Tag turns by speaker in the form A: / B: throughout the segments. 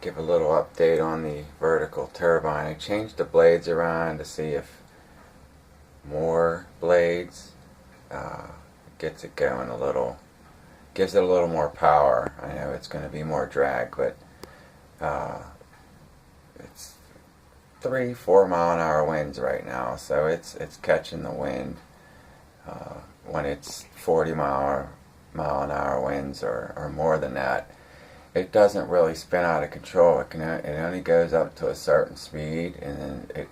A: give a little update on the vertical turbine. I changed the blades around to see if more blades gets it going a little, gives it a little more power. I know it's going to be more drag, but it's 3-4 mile an hour winds right now, so it's catching the wind. When it's 40 mile an hour winds or more than that, it doesn't really spin out of control. It only goes up to a certain speed, and then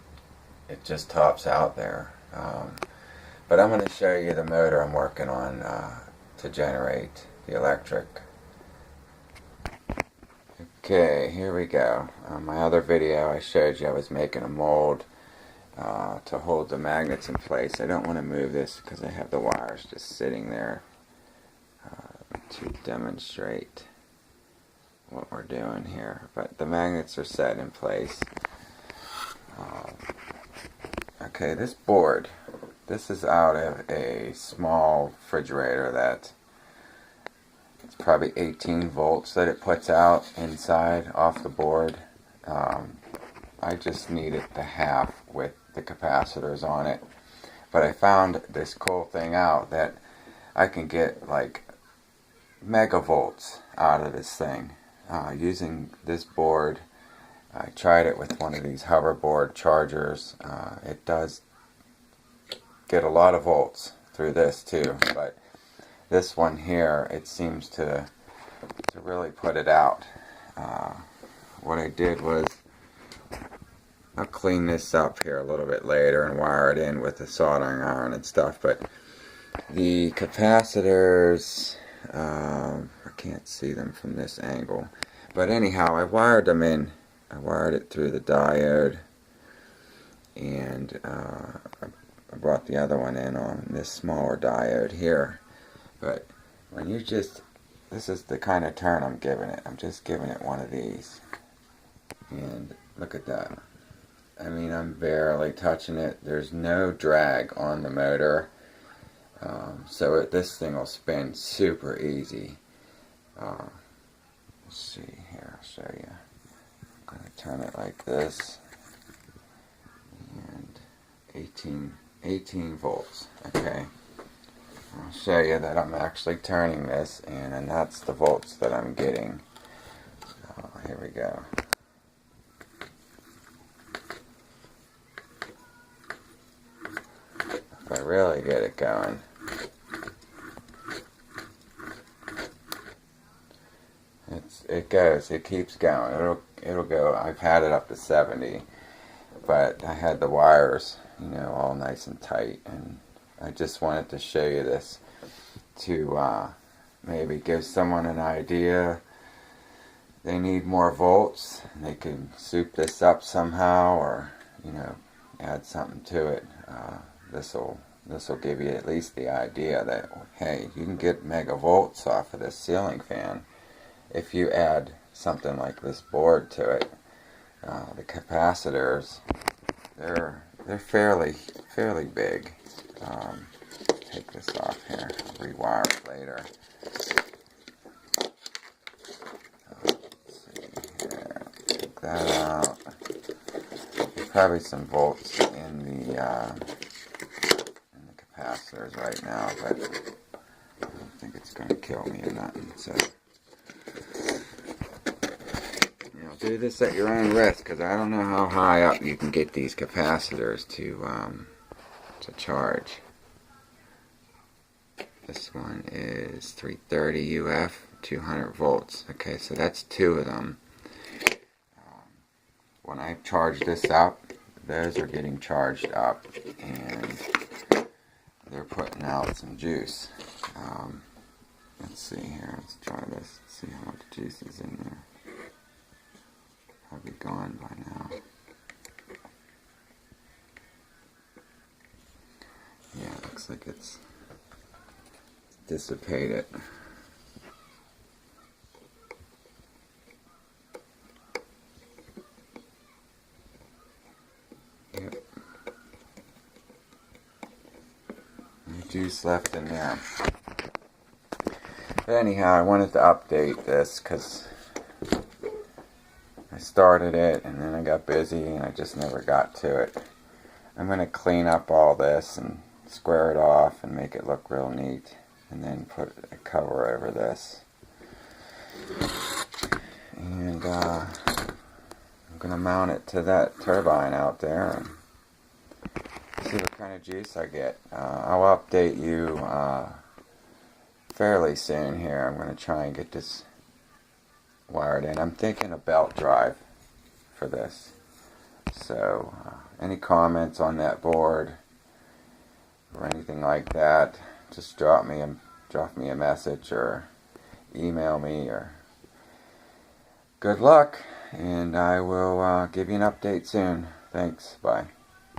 A: it just tops out there. But I'm going to show you the motor I'm working on to generate the electric. Okay, here we go. On my other video I showed you I was making a mold to hold the magnets in place. I don't want to move this because I have the wires just sitting there to demonstrate what we're doing here. But the magnets are set in place. Okay, this board, this is out of a small refrigerator that it's probably 18 volts that it puts out inside off the board. I just needed the half with the capacitors on it, but I found this cool thing out that I can get like megavolts out of this thing using this board. I tried it with one of these hoverboard chargers. It does get a lot of volts through this too, but this one here, it seems to really put it out. What I did was, I'll clean this up here a little bit later and wire it in with the soldering iron and stuff, but the capacitors, I can't see them from this angle, but anyhow, I wired them in. I wired it through the diode, and I brought the other one in on this smaller diode here. But when you just, this is the kind of turn I'm giving it. I'm just giving it one of these, and look at that. I mean, I'm barely touching it. There's no drag on the motor, so this thing will spin super easy. Let's see here, I'll show you. I'm going to turn it like this, and 18 volts. Okay, I'll show you that I'm actually turning this, and that's the volts that I'm getting. So here we go. If I really get it going, it keeps going. It'll go. I've had it up to 70, but I had the wires, all nice and tight, and I just wanted to show you this to maybe give someone an idea. They need more volts, and they can soup this up somehow, or add something to it. This will give you at least the idea that, hey, you can get megavolts off of this ceiling fan if you add something like this board to it. The capacitors, they're fairly big. Take this off here, rewire it later. Let's see here, take that out. There's probably some volts in the capacitors right now, but I don't think it's going to kill me or nothing. So, do this at your own risk, because I don't know how high up you can get these capacitors to charge. This one is 330 UF, 200 volts. Okay, so that's two of them. When I charge this up, those are getting charged up, and they're putting out some juice. Let's see here, let's try this, see how much juice is in there. Probably gone by now. Yeah, it looks like it's dissipated. Yep. No juice left in there. But anyhow, I wanted to update this because started it, and then I got busy and I just never got to it. I'm going to clean up all this and square it off and make it look real neat, and then put a cover over this. And I'm going to mount it to that turbine out there and see what kind of juice I get. I'll update you fairly soon here. I'm going to try and get this wired in. I'm thinking a belt drive for this. So any comments on that board or anything like that, just drop me a message or email me, or good luck, and I will give you an update soon. Thanks. Bye.